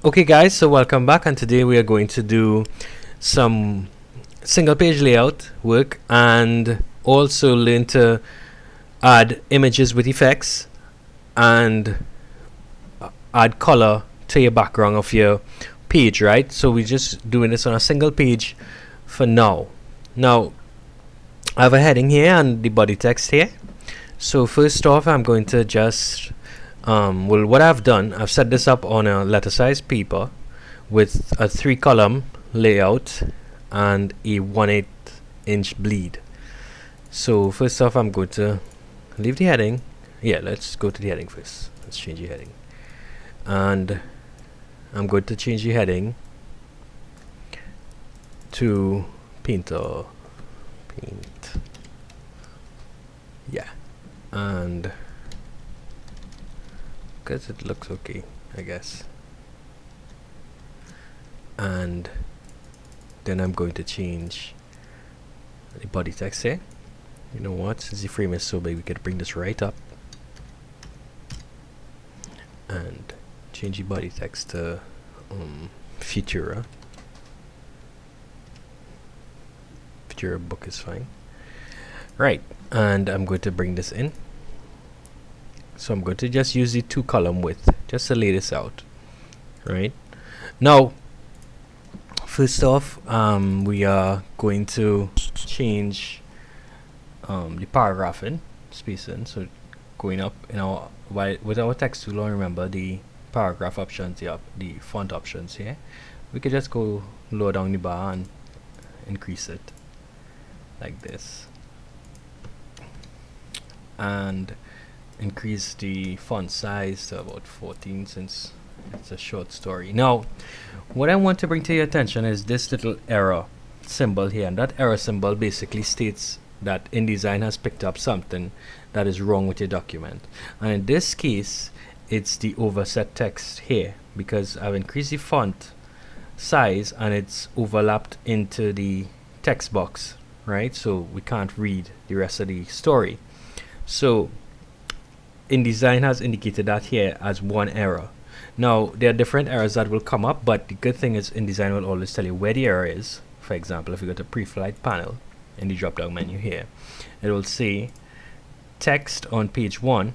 Okay guys, so welcome back, and today we are going to do some single page layout work and also learn to add images with effects and add color to your background of your page, right? So we're just doing this on a single page for now. Now I have a heading here and the body text here. So first off, I'm going to just what I've done, I've set this up on a letter size paper with a 3-column layout and a 1/8 inch bleed. So first off, I'm going to leave the heading. Yeah, let's go to the heading first. Let's change the heading, and I'm going to change the heading to paint. Yeah, and because it looks okay, I guess. And then I'm going to change the body text here. You know what, since the frame is so big, we could bring this right up and change the body text to Futura. Futura book is fine. Right, and I'm going to bring this in. So I'm going to just use the 2-column width just to lay this out. Right now, first off, we are going to change the paragraphing spacing. So going up in our with our text tool, remember the paragraph options, the font options here. We could just go lower down the bar and increase it like this, and increase the font size to about 14 since it's a short story. Now what I want to bring to your attention is this little error symbol here, and that error symbol basically states that InDesign has picked up something that is wrong with your document. And in this case, it's the overset text here, because I've increased the font size and it's overlapped into the text box, right? So we can't read the rest of the story. So InDesign has indicated that here as one error. Now there are different errors that will come up, but the good thing is InDesign will always tell you where the error is. For example, if you go to pre-flight panel in the drop down menu here, it will say text on page 1,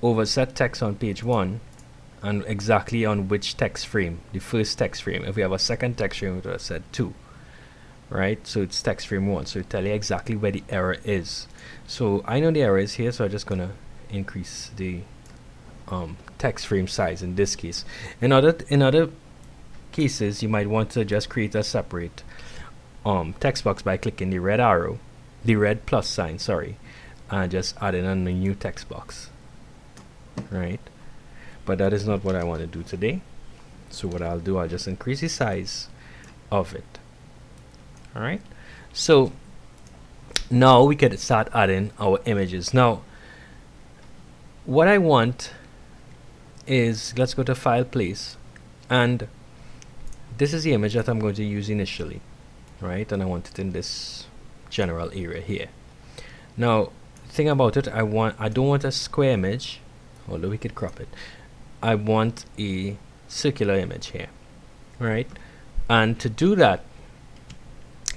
overset text on page 1, and exactly on which text frame, the first text frame. If we have a second text frame, it would have said 2, right? So it's text frame 1, so it tell you exactly where the error is. So I know the error is here, so I'm just gonna increase the text frame size in this case. In other cases, you might want to just create a separate text box by clicking the red arrow, the red plus sign, sorry, and just add in a new text box, right? But that is not what I want to do today. So what I'll do, I'll just increase the size of it. All right, so now we can start adding our images. Now what I want is, let's go to file, place, and this is the image that I'm going to use initially, right? And I want it in this general area here. Now the thing about it, I don't want a square image, although we could crop it. I want a circular image here, right? And to do that,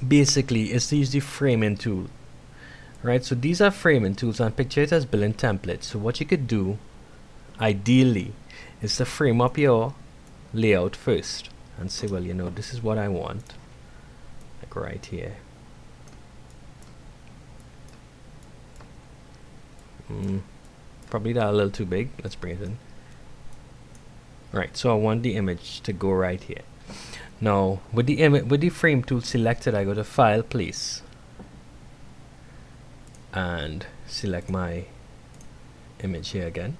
basically is to use the framing tool, right? So these are framing tools, and picture it as building templates. So what you could do ideally is to frame up your layout first and say, well, you know, this is what I want, like right here. Probably that a little too big. Let's bring it in. Right, so I want the image to go right here. Now with the frame tool selected, I go to file, place, and select my image here again,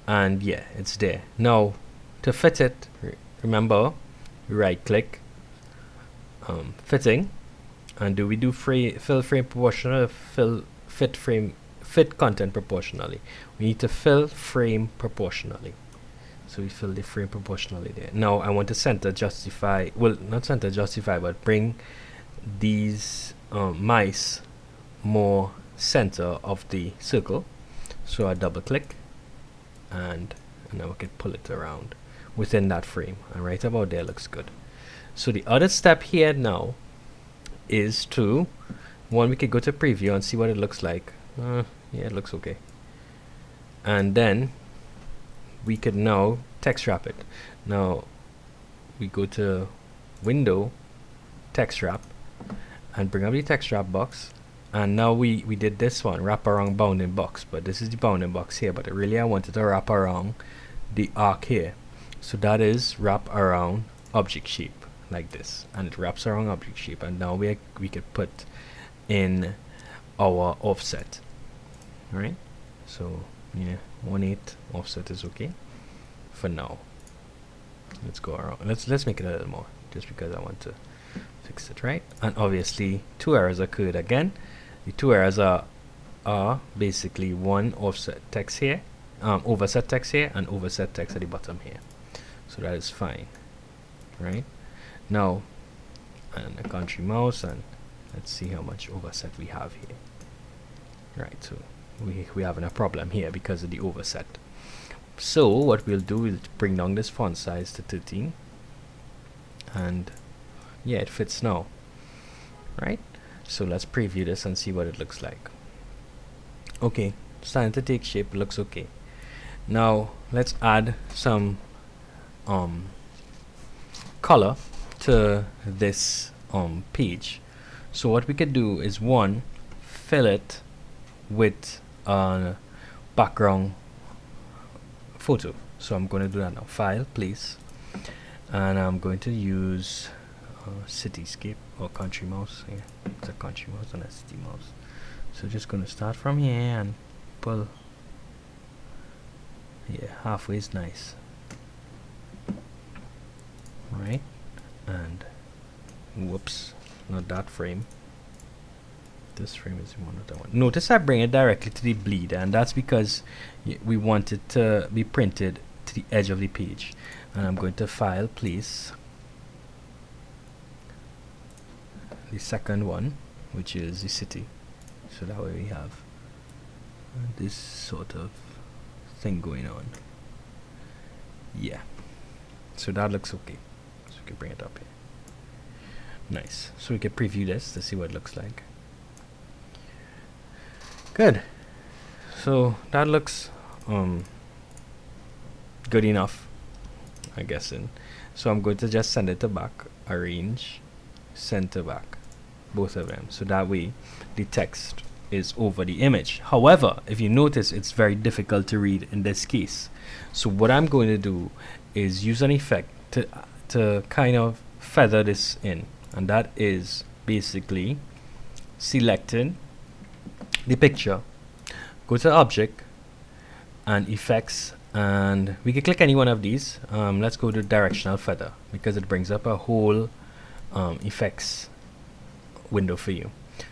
and yeah, it's there. Now to fit it, remember, right click, fitting, and we do fill frame proportional, fit content proportionally. We need to fill frame proportionally. So we fill the frame proportionally there. Now I want to center justify, well, not center justify, but bring these mice more center of the circle. So I double click, and now I can pull it around. within that frame, and right about there looks good. So the other step here now is to, one, we could go to preview and see what it looks like. Yeah, it looks okay. And then we could now text wrap it. Now we go to window, text wrap, and bring up the text wrap box. And now we did this one, wrap around bounding box, but this is the bounding box here, but really I wanted to wrap around the arc here. So that is wrap around object shape like this, and it wraps around object shape. And now we could put in our offset. All right, so yeah, 1/8 offset is okay for now. Let's go around. Let's make it a little more, just because I want to fix it, right? And obviously 2 errors occurred again. The 2 errors are basically one offset text here, overset text here, and overset text at the bottom here. So that is fine, right? Now, and a country mouse, and let's see how much overset we have here. Right, so we having a problem here because of the overset. So what we'll do is bring down this font size to 13, and yeah, it fits now, right? So let's preview this and see what it looks like. Okay, starting to take shape, looks okay. Now let's add some color to this page. So what we could do is, one, fill it with a background photo. So I'm going to do that now. File, place, and I'm going to use cityscape or country mouse. Yeah, it's a country mouse and a city mouse. So just going to start from here and pull. Yeah, halfway is nice. Right, and whoops, not that frame. This frame is one of the one. Notice I bring it directly to the bleed, and that's because we want it to be printed to the edge of the page. And I'm going to file, place, the second one, which is the city. So that way we have this sort of thing going on. Yeah, so that looks okay. So we can bring it up here. Nice. So we can preview this to see what it looks like. Good. So that looks good enough, I guess. So I'm going to just send it to back, arrange, send to back, both of them. So that way the text is over the image. However, if you notice, it's very difficult to read in this case. So what I'm going to do is use an effect to kind of feather this in, and that is basically selecting the picture, go to object and effects, and we can click any one of these. Let's go to directional feather because it brings up a whole effects window for you.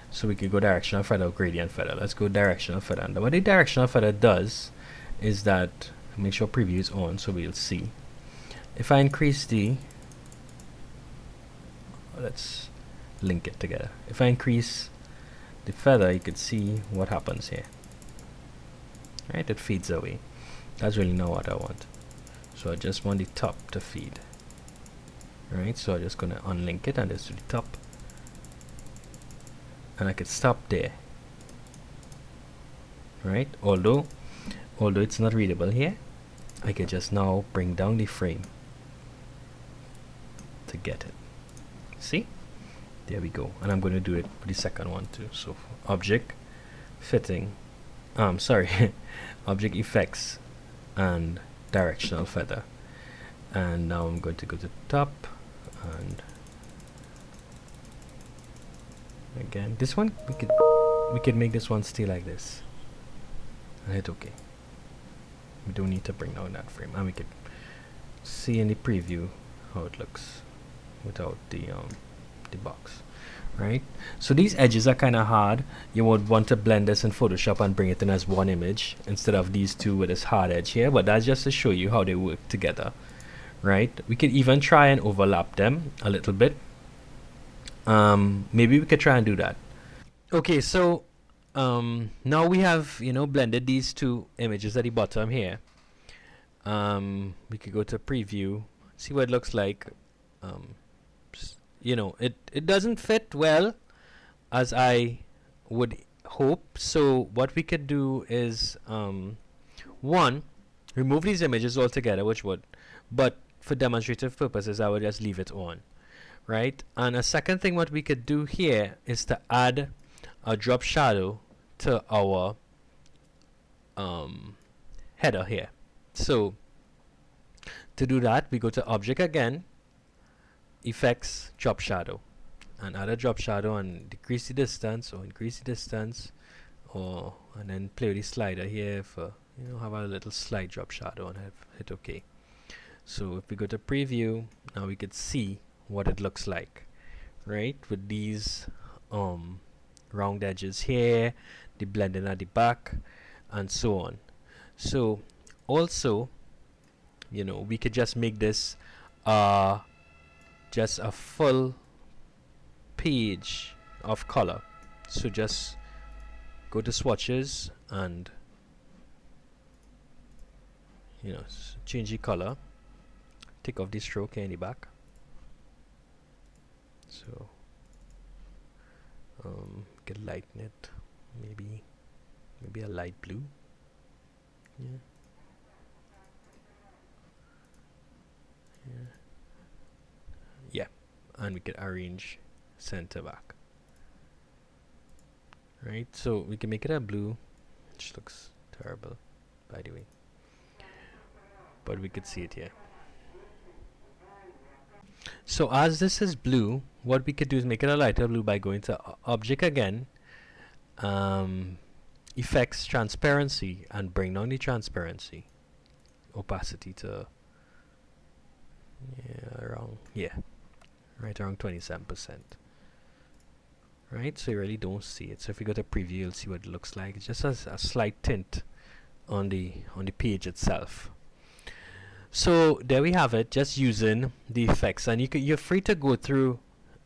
So we could go directional feather, gradient feather. Let's go directional feather. And what the directional feather does is that, make sure preview is on so we'll see. If I increase the, let's link it together. If I increase the feather, you can see what happens here. Right, it feeds away. That's really not what I want. So I just want the top to feed. Right, so I'm just gonna unlink it and just do the top. And I could stop there. Right, although it's not readable here, I could just now bring down the frame to get it. See? There we go. And I'm going to do it for the second one too. So object, fitting, sorry, object effects and directional feather. And now I'm going to go to top, and again this one we could make this one stay like this and hit OK. We don't need to bring down that frame, and we could see in the preview how it looks without the box. Right, so these edges are kind of hard. You would want to blend this in Photoshop and bring it in as one image instead of these two with this hard edge here, but that's just to show you how they work together. Right, we could even try and overlap them a little bit. Maybe we could try and do that. Okay, so now we have blended these two images at the bottom here. We could go to preview, see what it looks like. You know, it doesn't fit well as I would hope. So what we could do is one, remove these images altogether, which would, but for demonstrative purposes I would just leave it on, right? And a second thing what we could do here is to add a drop shadow to our header here. So to do that, we go to object again, effects, drop shadow, and add a drop shadow and decrease the distance or increase the distance, or and then play with the slider here for, you know, have a little slide drop shadow and hit OK. So if we go to preview, now we could see what it looks like, right, with these round edges here, the blending at the back, and so on. So also, you know, we could just make this just a full page of color. So just go to swatches and, you know, change the color, take off the stroke here in the back. So could lighten it, maybe a light blue. Yeah, and we could arrange center back, right? So we can make it a blue, which looks terrible by the way, but we could see it here. So as this is blue, what we could do is make it a lighter blue by going to object again, effects, transparency, and bring down the transparency, opacity to right around 27%, right? So you really don't see it. So if you go to preview, you'll see what it looks like. It's just a slight tint on the page itself. So there we have it, just using the effects, and you're free to go through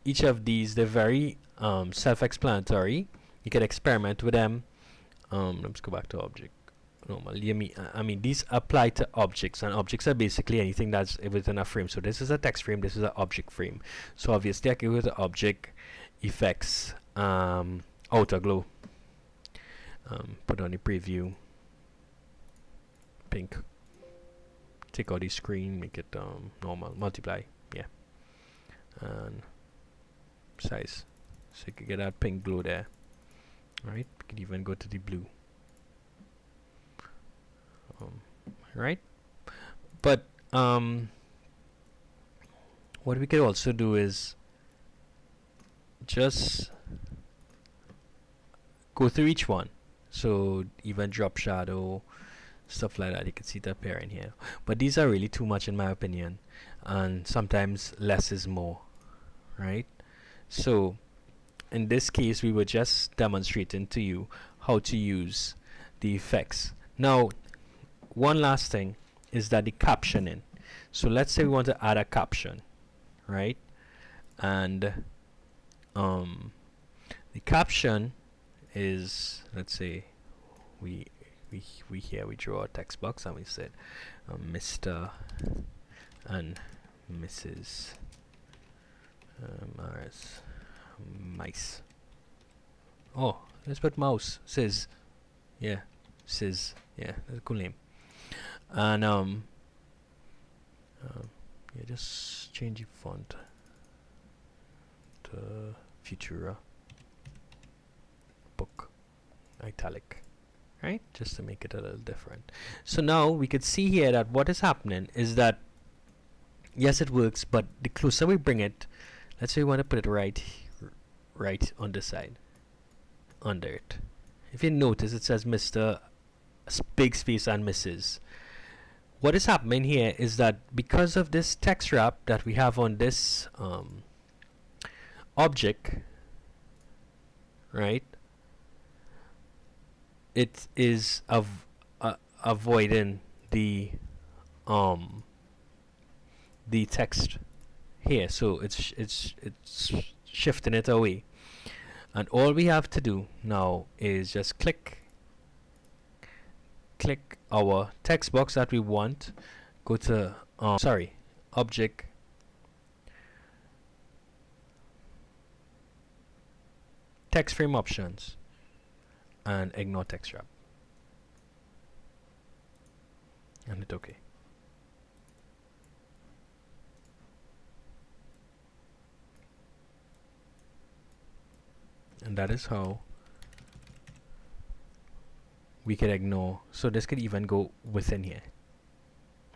each of these. They're very self-explanatory. You can experiment with them. Let's go back to object. Normally, I mean these apply to objects, and objects are basically anything that's within a frame. So this is a text frame, this is an object frame. So obviously I can go to object, effects, outer glow, put on the preview, pink, take out the screen, make it normal, multiply, yeah, and size, so you can get that pink glow there. Alright, we can even go to the blue. Right, but what we could also do is just go through each one. So even drop shadow, stuff like that, you can see it appearing here. But these are really too much in my opinion, and sometimes less is more, right? So in this case, we were just demonstrating to you how to use the effects. Now, one last thing is that the captioning. So let's say we want to add a caption, right? And the caption is, let's say we draw a text box and we said Mr. and Mrs. Mars mice. Oh, let's put mouse. Sis. Yeah, Sis. Yeah, that's a cool name. And yeah, just change the font to Futura book italic, right, just to make it a little different. So now we could see here that what is happening is that yes, it works, but the closer we bring it, let's say we want to put it right on the side under it. If you notice, it says Mr. big space and Mrs. What is happening here is that because of this text wrap that we have on this object, right, it is avoiding the text here, so it's shifting it away, and all we have to do now is just click click our text box that we want, go to object, text frame options, and ignore text wrap, and hit OK. And that is how we could ignore. So this could even go within here,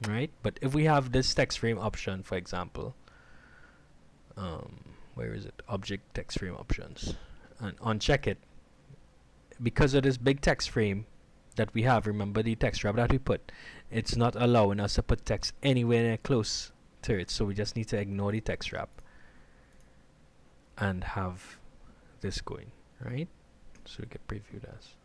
right? But if we have this text frame option, for example, where is it? Object text frame options, and uncheck it, because of this big text frame that we have, remember the text wrap that we put, it's not allowing us to put text anywhere close to it. So we just need to ignore the text wrap and have this going, right? So we get previewed as.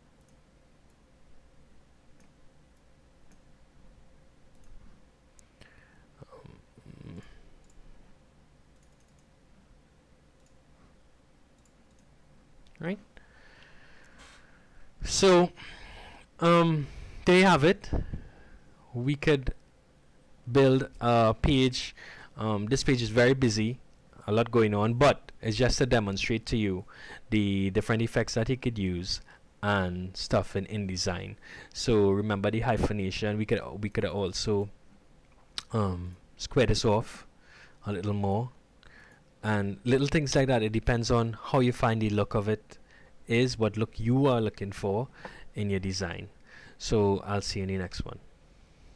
Right? So there you have it. We could build a page. This page is very busy, a lot going on, but it's just to demonstrate to you the different effects that you could use and stuff in InDesign. So remember the hyphenation. We could also square this off a little more, and little things like that. It depends on how you find the look of it, is what look you are looking for in your design. So I'll see you in the next one.